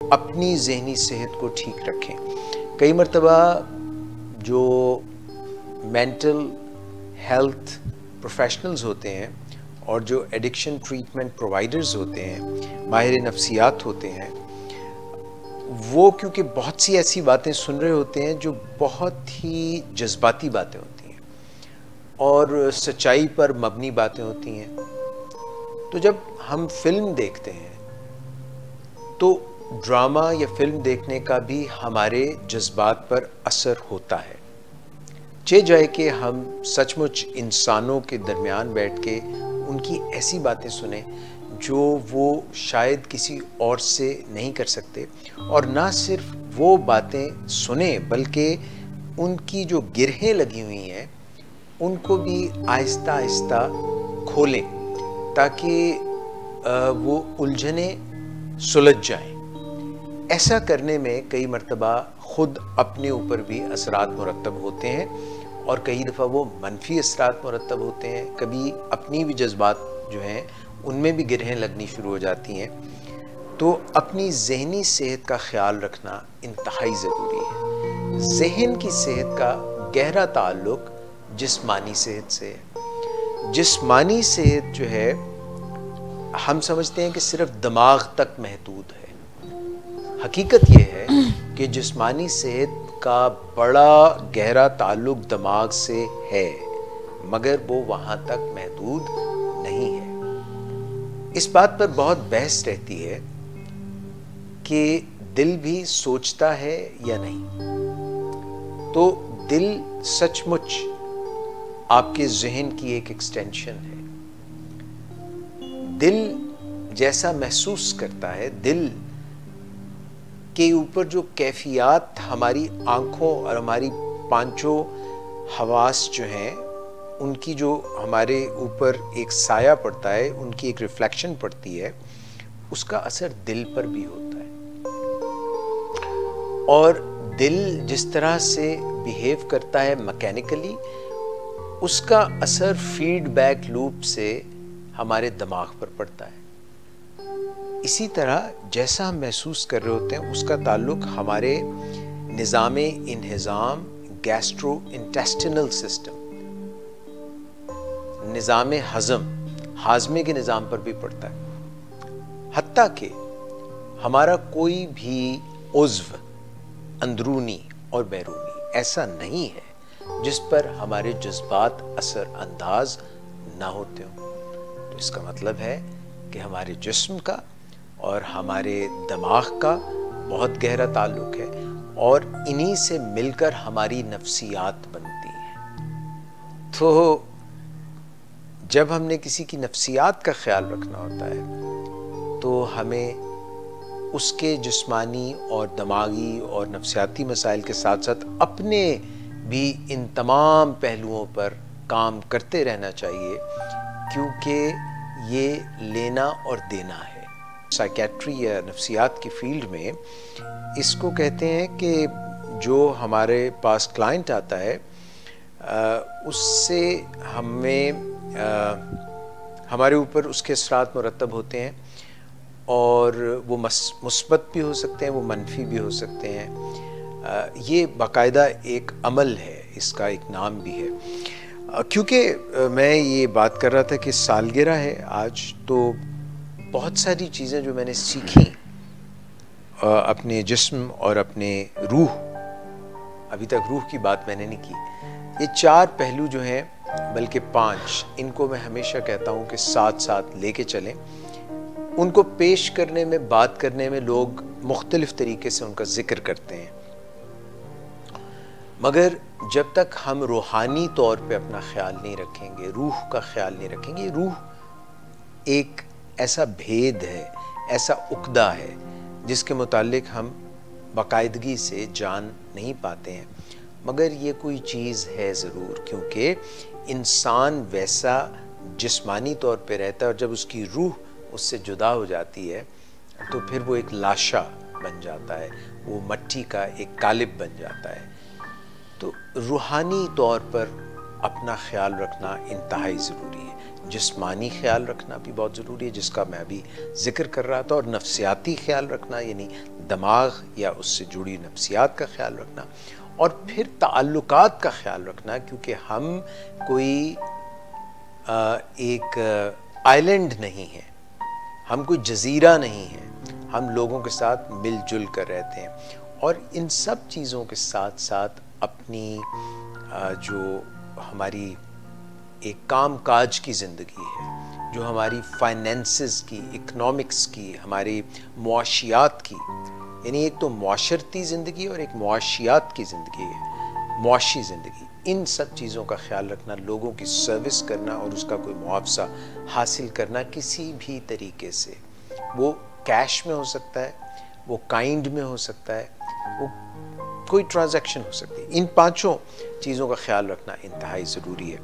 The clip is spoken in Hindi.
अपनी ज़हनी सेहत को ठीक रखें। कई मरतबा जो मेंटल हेल्थ प्रोफेशनल्स होते हैं और जो एडिक्शन ट्रीटमेंट प्रोवाइडर्स होते हैं, माहिर नफ्सियात होते हैं, वो क्योंकि बहुत सी ऐसी बातें सुन रहे होते हैं जो बहुत ही जज्बाती बातें होती हैं और सच्चाई पर मबनी बातें होती हैं। तो जब हम फिल्म देखते हैं तो ड्रामा या फिल्म देखने का भी हमारे जज्बात पर असर होता है। चे जाए कि हम सचमुच इंसानों के दरमियान बैठ के उनकी ऐसी बातें सुने जो वो शायद किसी और से नहीं कर सकते, और ना सिर्फ वो बातें सुने बल्कि उनकी जो गिरहें लगी हुई हैं उनको भी आहिस्ता आहिस्ता खोलें ताकि वो उलझनें सुलझ जाएं। ऐसा करने में कई मर्तबा ख़ुद अपने ऊपर भी असरात मुरतब होते हैं और कई दफ़ा वो मनफी असरात मुरतब होते हैं। कभी अपनी भी जज्बात जो हैं उनमें भी गिरहें लगनी शुरू हो जाती हैं। तो अपनी ज़हनी सेहत का ख्याल रखना इंतहाई ज़रूरी है। ज़हन की सेहत का गहरा ताल्लुक़ जिस्मानी सेहत से है। जिस्मानी सेहत जो है हम समझते हैं कि सिर्फ दिमाग तक महदूद है। हकीकत यह है कि जिस्मानी सेहत का बड़ा गहरा ताल्लुक दिमाग से है, मगर वो वहाँ तक महदूद नहीं है। इस बात पर बहुत बहस रहती है कि दिल भी सोचता है या नहीं। तो दिल सचमुच आपके ज़हन की एक एक्सटेंशन है। दिल जैसा महसूस करता है, दिल के ऊपर जो कैफियत हमारी आँखों और हमारी पांचों हवास जो हैं उनकी जो हमारे ऊपर एक साया पड़ता है, उनकी एक रिफ्लेक्शन पड़ती है, उसका असर दिल पर भी होता है। और दिल जिस तरह से बिहेव करता है मैकेनिकली, उसका असर फीडबैक लूप से हमारे दिमाग पर पड़ता है। इसी तरह जैसा हम महसूस कर रहे होते हैं उसका ताल्लुक हमारे निज़ामे इंहिज़ाम, गैस्ट्रो इंटेस्टिनल सिस्टम, निज़ामे हज़म, हाजमे के निज़ाम पर भी पड़ता है। हत्ता कि हमारा कोई भी उज़्व अंदरूनी और बैरूनी ऐसा नहीं है जिस पर हमारे जज्बात असर अंदाज ना होते हों। तो इसका मतलब है कि हमारे जिस्म का और हमारे दिमाग का बहुत गहरा ताल्लुक है और इन्हीं से मिलकर हमारी नफ्सियात बनती हैं। तो जब हमने किसी की नफ्सियात का ख्याल रखना होता है तो हमें उसके जिस्मानी और दिमागी और नफ्सियाती मसाइल के साथ साथ अपने भी इन तमाम पहलुओं पर काम करते रहना चाहिए, क्योंकि ये लेना और देना है। साइकेट्री या नफ्सियात की फील्ड में इसको कहते हैं कि जो हमारे पास क्लाइंट आता है उससे हमें हमारे ऊपर उसके असरात मुरतब होते हैं और वो मुस्बत भी हो सकते हैं, वो मनफी भी हो सकते हैं। ये बाकायदा एक अमल है, इसका एक नाम भी है। क्योंकि मैं ये बात कर रहा था कि सालगिरह है आज, तो बहुत सारी चीज़ें जो मैंने सीखी अपने जिस्म और अपने रूह, अभी तक रूह की बात मैंने नहीं की, ये 4 पहलू जो हैं, बल्कि 5, इनको मैं हमेशा कहता हूँ कि साथ साथ लेके चलें। उनको पेश करने में, बात करने में लोग मुख्तलिफ तरीके से उनका जिक्र करते हैं, मगर जब तक हम रूहानी तौर पे अपना ख्याल नहीं रखेंगे, रूह का ख्याल नहीं रखेंगे, रूह एक ऐसा भेद है, ऐसा उक्दा है जिसके मुतालिक हम बाकायदगी से जान नहीं पाते हैं, मगर ये कोई चीज़ है ज़रूर, क्योंकि इंसान वैसा जिस्मानी तौर पे रहता है और जब उसकी रूह उससे जुदा हो जाती है तो फिर वो एक लाशा बन जाता है, वो मट्टी का एक कालिब बन जाता है। तो रूहानी तौर पर अपना ख्याल रखना इंतहाई ज़रूरी है। जिस्मानी ख्याल रखना भी बहुत ज़रूरी है, जिसका मैं अभी जिक्र कर रहा था, और नफ्सियाती ख्याल रखना यानी दिमाग या उससे जुड़ी नफ्सियात का ख्याल रखना, और फिर ताल्लुकात का ख्याल रखना, क्योंकि हम कोई एक आइलैंड नहीं है, हम कोई जजीरा नहीं है, हम लोगों के साथ मिलजुल कर रहते हैं। और इन सब चीज़ों के साथ साथ अपनी जो हमारी एक काम काज की ज़िंदगी है, जो हमारी फाइनेंसेस की, इकनॉमिक्स की, हमारी मुआशियात की, यानी एक तो मुआशरती ज़िंदगी और एक मुआशियात की ज़िंदगी है, मुआशी ज़िंदगी, इन सब चीज़ों का ख्याल रखना, लोगों की सर्विस करना और उसका कोई मुआवजा हासिल करना किसी भी तरीके से, वो कैश में हो सकता है, वो काइंड में हो सकता है, वो कोई ट्रांजैक्शन हो सकती है। इन पांचों चीज़ों का ख्याल रखना इंतहाई ज़रूरी है।